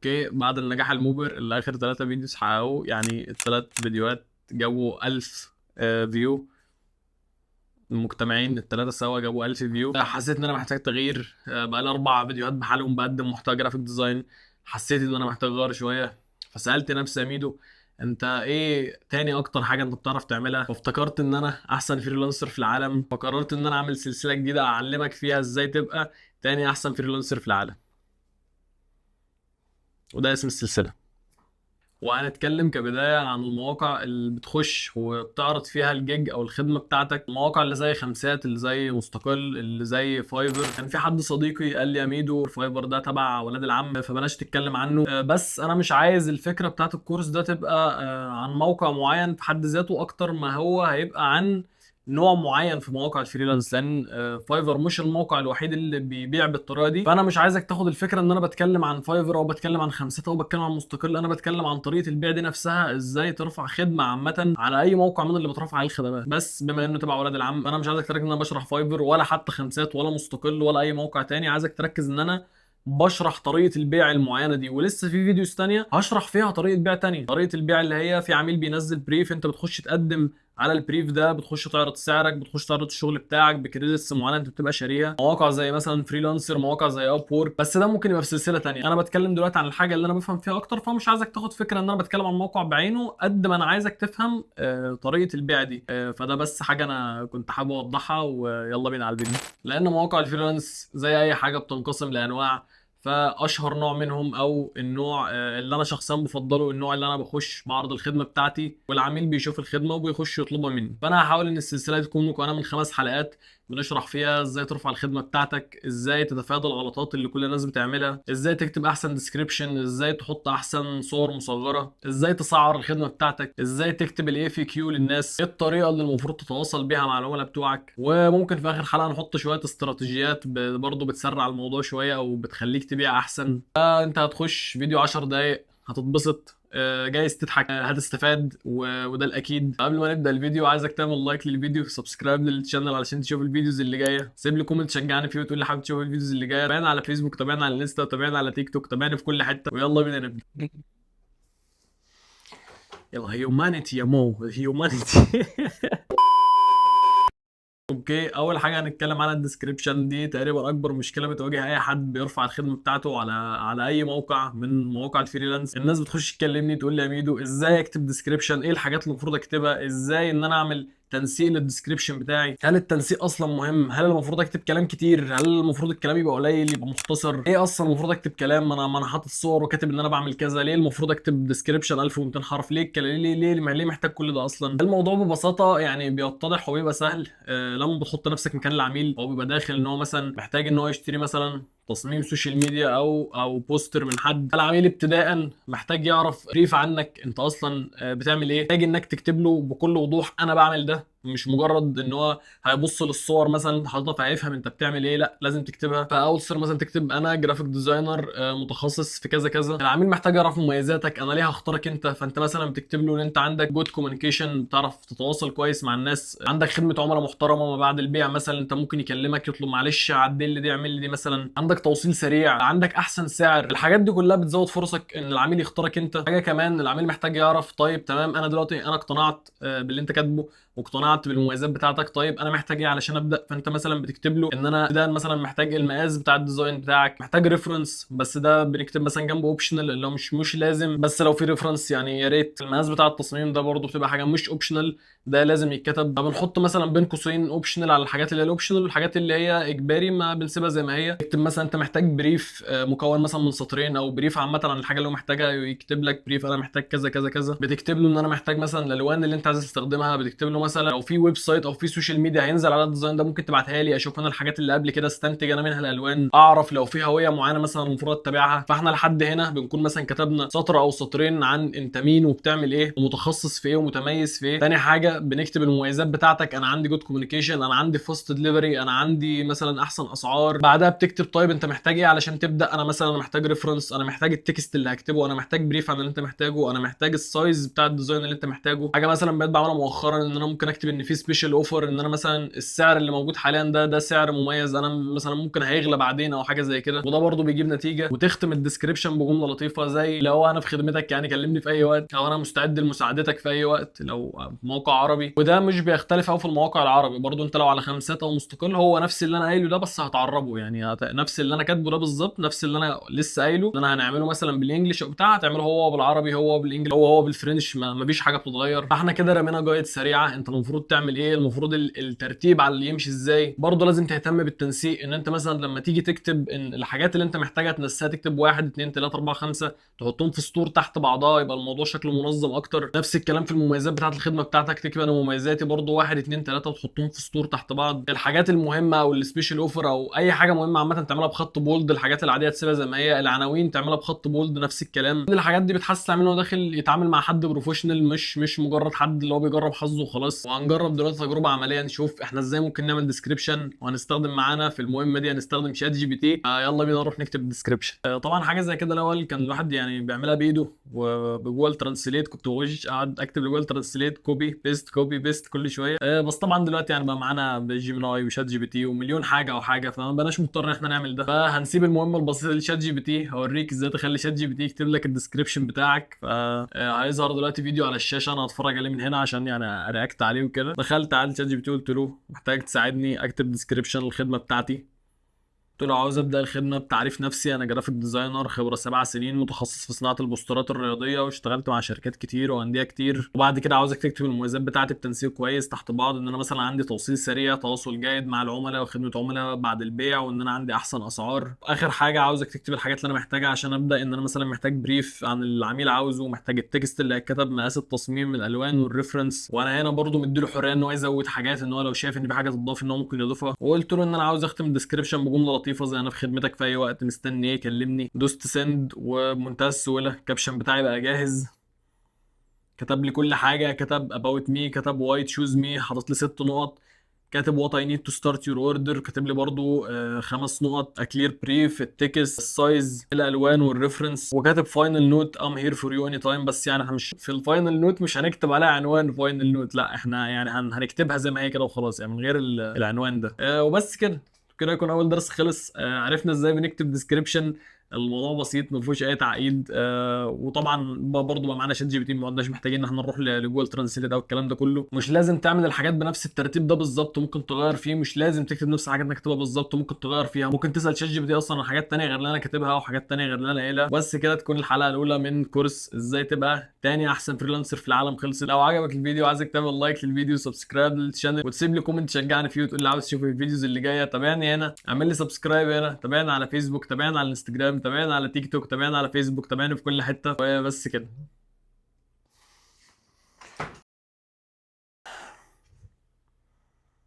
اوكي، بعد النجاح المبهر اللي اخر 3 فيديوز حققوه، يعني ال3 فيديوهات جابوا 1000 فيو. المجتمعين ال3 سوا جابوا 1000 فيو. حسيت ان انا محتاج تغيير. بقى لي 4 فيديوهات بحالهم بقدم محتوى جرافيك ديزاين. حسيت ان انا محتاج اغير شويه. فسالت نفسي يا ميدو، انت ايه تاني اكتر حاجه انت بتعرف تعملها؟ فافتكرت ان انا احسن فريلانسر في العالم، فقررت ان انا اعمل سلسله جديده اعلمك فيها ازاي تبقى تاني احسن فريلانسر في العالم. وده اسم السلسله. وهنتكلم كبداية عن المواقع اللي بتخش وبتعرض فيها الجيج أو الخدمة بتاعتك. المواقع اللي زي خمسات، اللي زي مستقل، اللي زي فايفر. كان في حد صديقي قال لي يا ميدو فايفر ده تبع ولاد العم فبلاش تتكلم عنه. بس أنا مش عايز الفكرة بتاعت الكورس ده تبقى عن موقع معين في حد ذاته، أكتر ما هو هيبقى عن نوع معين في مواقع الفريلانس. لان فايفر مش الموقع الوحيد اللي بيبيع بالطريقه دي. فانا مش عايزك تاخد الفكره ان انا بتكلم عن فايفر او بتكلم عن خمسات او بتكلم عن مستقل. انا بتكلم عن طريقه البيع دي نفسها، ازاي ترفع خدمه عامه على اي موقع من اللي بترفع عليه الخدمات. بس بما انه تبع ولاد العم، انا مش عايزك تركز ان انا بشرح فايفر ولا حتى خمسات ولا مستقل ولا اي موقع تاني. عايزك تركز ان انا بشرح طريقه البيع المعينه دي، ولسه في فيديوز تانية هشرح فيها طريقه بيع تانية. طريقه البيع اللي هي في عميل بينزل بريف، انت بتخش تقدم على البريف ده، بتخش تعرض سعرك، بتخش تعرض الشغل بتاعك بكريدتس معينه انت بتبقى شاريها. مواقع زي مثلا فريلانسر، مواقع زي اب وورك. بس ده ممكن يبقى في سلسله تانية. انا بتكلم دلوقتي عن الحاجه اللي انا بفهم فيها اكتر، فمش عايزك تاخد فكره ان انا بتكلم عن موقع بعينه قد ما انا عايزك تفهم طريقه البيع دي. فده بس حاجه انا كنت حابب اوضحها، ويلا بينا على الفيديو. لان مواقع الفريلانس زي اي حاجه بتنقسم لانواع. فاشهر نوع منهم او النوع اللي انا شخصيا بفضله، النوع اللي انا بخش بعرض الخدمه بتاعتي والعميل بيشوف الخدمه وبيخش يطلبها مني. فانا هحاول ان السلسله دي تكون مكونه من 5 حلقات بنشرح فيها ازاي ترفع الخدمه بتاعتك، ازاي تتفادى الغلطات اللي كل الناس بتعملها، ازاي تكتب احسن ديسكريبشن، ازاي تحط احسن صور مصغره، ازاي تسعر الخدمه بتاعتك، ازاي تكتب الاي في كيو للناس، ايه الطريقه اللي المفروض تتواصل بيها مع العملاء بتوعك. وممكن في اخر حلقه نحط شويه استراتيجيات برضه بتسرع الموضوع شويه او بتخليك تبيع احسن. انت هتخش فيديو 10 دقايق هتتبسط، جايز تضحك، هتستفاد وده الاكيد. قبل ما نبدا الفيديو عايزك تعمل لايك للفيديو، سبسكرايب للشانل علشان تشوف الفيديوز اللي جايه، سيب لي كومنت تشجعني فيه وتقول لي حابب تشوف الفيديوز اللي جايه. تابعنا على فيسبوك، تابعنا على الانستا، تابعنا على تيك توك، تابعنا في كل حته، ويلا بينا نبدا. يلا هيومانيتي يا مو، هيومانيتي. اوكي، اول حاجه هنتكلم على الديسكريبشن. دي تقريبا اكبر مشكله بتواجه اي حد بيرفع الخدمه بتاعته على اي موقع من مواقع الفريلانس. الناس بتخش تكلمني تقول لي يا ميدو ازاي اكتب ديسكريبشن، ايه الحاجات اللي المفروض اكتبها، ازاي ان انا اعمل تنسيق للديسكريبشن بتاعي، هل التنسيق اصلا مهم، هل المفروض اكتب كلام كتير، هل المفروض الكلام يبقى قليل يبقى مختصر، ايه اصلا المفروض اكتب كلام، ما انا حاطط صور وكاتب ان انا بعمل كذا، ليه المفروض اكتب ديسكريبشن 1200 حرف، ليه محتاج كل ده اصلا. الموضوع ببساطه يعني بيتضح وبيبقى سهل لما بتحط نفسك مكان العميل. هو بيبقى داخل ان هو مثلا محتاج ان هو يشتري مثلا تصميم سوشيال ميديا او بوستر من حد. العميل ابتداء محتاج يعرف بريف عنك انت اصلا بتعمل ايه. محتاج انك تكتب له بكل وضوح انا بعمل ده، مش مجرد ان هو هيبص للصور مثلا حضرتك هيفهم انت بتعمل ايه، لا لازم تكتبها. فاول صوره مثلا تكتب انا جرافيك ديزاينر متخصص في كذا كذا. العميل محتاج يعرف مميزاتك، انا ليه هختارك انت. فانت مثلا بتكتب له ان انت عندك جود كوميونيكيشن، بتعرف تتواصل كويس مع الناس، عندك خدمه عملاء محترمه ما بعد البيع. مثلا انت ممكن يكلمك يطلب معلش عدل لي دي، اعمل لي دي مثلا، عندك توصيل سريع، عندك احسن سعر. الحاجات دي كلها بتزود فرصك ان العميل يختارك انت. حاجه كمان العميل محتاج يعرف، طيب تمام انا دلوقتي انا اقتنعت باللي انت كاتبه واقتنعت بالمميزات بتاعتك، طيب انا محتاج ايه علشان ابدا. فانت مثلا بتكتب له ان انا ده مثلا محتاج المقاس بتاع الديزاين بتاعك، محتاج ريفرنس، بس ده بنكتب مثلا جنبه اوبشنال اللي هو مش لازم، بس لو في ريفرنس يعني يا ريت. المقاس بتاع التصميم ده برضه بتبقى حاجه مش اوبشنال، ده لازم يتكتب. بنحط مثلا بين قوسين اوبشنال على الحاجات اللي هي الاوبشنال، والحاجات اللي هي اجباري ما بنسيبها زي ما هي. اكتب مثلا انت محتاج بريف مكون مثلا من سطرين او بريف عامه عن الحاجه اللي هو محتاجها، يكتب لك بريف انا محتاج كذا كذا كذا. بتكتب له ان انا محتاج مثلا الالوان اللي انت عايز تستخدمها، بتكتب له مثلا لو في ويب سايت او في سوشيال ميديا هينزل على الديزاين ده ممكن تبعتها لي اشوف انا الحاجات اللي قبل كده استنتج انا منها الالوان، اعرف لو في هويه معينه مثلا المفروض اتبعها. فاحنا لحد هنا بنكون مثلا كتبنا سطر او سطرين عن انت مين وبتعمل ايه ومتخصص في ايه ومتميز في ايه. تاني حاجه بنكتب المميزات بتاعتك، انا عندي جود كوميونيكيشن، انا عندي فاست دليفري، انا عندي مثلا احسن اسعار. بعدها بتكتب طيب انت محتاج ايه علشان تبدا. انا مثلا محتاج ريفرنس، انا محتاج التكست اللي هكتبه، انا محتاج بريف عن اللي انت محتاجه، انا محتاج السايز بتاع الديزاين اللي انت محتاجه. حاجه مثلا بقيت بعملها مؤخرا ان انا ممكن اكتب ان في سبيشال اوفر، ان انا مثلا السعر اللي موجود حاليا ده سعر مميز، انا مثلا ممكن هيغلى بعدين او حاجه زي كده، وده برضو بيجيب نتيجه. وتختم الديسكريبشن بجمله لطيفه زي لو انا في خدمتك يعني كلمني في اي وقت، او انا مستعد لمساعدتك في اي وقت لو في موقع عربي. وده مش بيختلف قوي في المواقع العربي برضو، انت لو على خمسات او مستقل هو نفس اللي انا قايله ده بس هتعربه، يعني نفس اللي انا كاتبه ده بالظبط، نفس اللي انا لسه قايله اللي انا هنعمله مثلا بالانجلش او بتاع، هتعمله هو بالعربي، هو بالانجلش، هو بالفرنش، ما فيش حاجه بتتغير. فاحنا كده رمينا جايد سريعه انت المفروض تعمل ايه، المفروض الترتيب على اللي يمشي ازاي. برضه لازم تهتم بالتنسيق، ان انت مثلا لما تيجي تكتب ان الحاجات اللي انت محتاجها تنسيها تكتب 1 2 3 4 5 تحطهم في سطور تحت بعضها، يبقى الموضوع شكله منظم اكتر. نفس الكلام في المميزات بتاعه الخدمه بتاعتك، تكتب انا مميزاتي برضه 1 2 3 وتحطهم في سطور تحت بعض. الحاجات المهمه او السبيشال اوفر او اي حاجه مهمه عامه تعملها بخط بولد، الحاجات العاديه تسيبها زي ما هي، العناوين تعملها بخط بولد نفس الكلام. كل الحاجات دي بتحسن منه داخل يتعامل مع حد بروفيشنال، مش مجرد حد اللي هو بيجرب حظه وخلاص. وهنجرب دلوقتي تجربه عمليه نشوف احنا ازاي ممكن نعمل ديسكريبشن، وهنستخدم معانا في المهمه دي هنستخدم شات جي بي تي. يلا بينا نروح نكتب ديسكريبشن. طبعا حاجه زي كده الاول كان الواحد يعني بيعملها بايده وبجوجل ترانسليت، كنت بخش اقعد اكتب لجوجل ترانسليت كوبي بيست كل شويه. بس طبعا دلوقتي يعني بقى معانا جيميناي وشات جي بي تي ومليون حاجه وحاجه، فما بقناش مضطر ان احنا نعمل ده. فهنسيب المهمه البسيطه لشات جي بي تي، هوريك ازاي تخلي شات جي بي تي يكتب لك الديسكريبشن بتاعك. هيظهر دلوقتي فيديو على الشاشه انا هتفرج عليه من هنا عشان يعني ارياكت عليه وكده. دخلت على شات جي بي تي قلت له محتاج تساعدني اكتب ديسكريبشن للخدمه بتاعتي. قلت له عاوز ابدا الخدمه بتعريف نفسي، انا جرافيك ديزاينر خبره 7 سنين متخصص في صناعه البوسترات الرياضيه واشتغلت مع شركات كتير وانديه كتير. وبعد كده عاوزك تكتب المميزات بتاعتي بتنسيق كويس تحت بعض، ان انا مثلا عندي توصيل سريع، تواصل جيد مع العملاء وخدمه عملاء بعد البيع، وان انا عندي احسن اسعار. اخر حاجه عاوزك تكتب الحاجات اللي انا محتاجها عشان ابدا، ان انا مثلا محتاج بريف عن العميل عاوزه، محتاج التكست اللي هيتكتب، مقاس التصميم، الالوان والريفرنس. وانا هنا برضو مديله حريه ان هو يزود حاجات، ان هو لو شايف ان في حاجه تضاف ان هو ممكن يضيفها. وقلت له ان انا عاوز اختم الديسكريبشن بجمله لطيفه زي انا في خدمتك في اي وقت، مستني ايه كلمني. دوست سند وبمنتهى السهوله الكابشن بتاعي بقى جاهز، كتب لي كل حاجه، كتب about me، كتب why choose me، حاطط لي 6 نقط، كاتب what I need to start your order، كاتب لي برضو 5 نقط، a clear brief، التكست، السايز، الالوان والريفرنس، وكاتب final note I'm here for you anytime. بس يعني احنا مش في الفاينل نوت مش هنكتب عليها عنوان فاينل نوت، لا احنا يعني هنكتبها زي ما هي كده وخلاص، يعني من غير العنوان ده. وبس كده كده يكون اول درس خلص. عرفنا ازاي بنكتب ديسكريبشن، الموضوع بسيط ما فيهوش اي تعقيد. وطبعا برضه بقى معانا شات جي بي تي، ما عدناش محتاجين ان احنا نروح لجوجل ترانسليت او الكلام ده كله. مش لازم تعمل الحاجات بنفس الترتيب ده بالظبط، ممكن تغير فيه، مش لازم تكتب نفس الحاجات اللي كاتبها بالظبط، ممكن تغير فيها، ممكن تسال شات جي بي تي اصلا عن حاجات تانية غير اللي انا كاتبها وحاجات تانية غير اللي انا قايلها. بس كده تكون الحلقه الاولى من كورس ازاي تبقى تاني احسن فريلانسر في العالم خلصت. لو عجبك الفيديو عايزك تعمل لايك للفيديو وسبسكرايب للشانل وتسيب لي كومنت تشجعني فيه وتقول لي عاوز تشوف الفيديوز اللي جايه. تابعني هنا، اعمل لي سبسكرايب هنا، تابعنا على فيسبوك، تابعنا على الانستجرام، تابعنا على تيك توك، تابعنا على فيسبوك، تابعني في كل حته. وبس كده.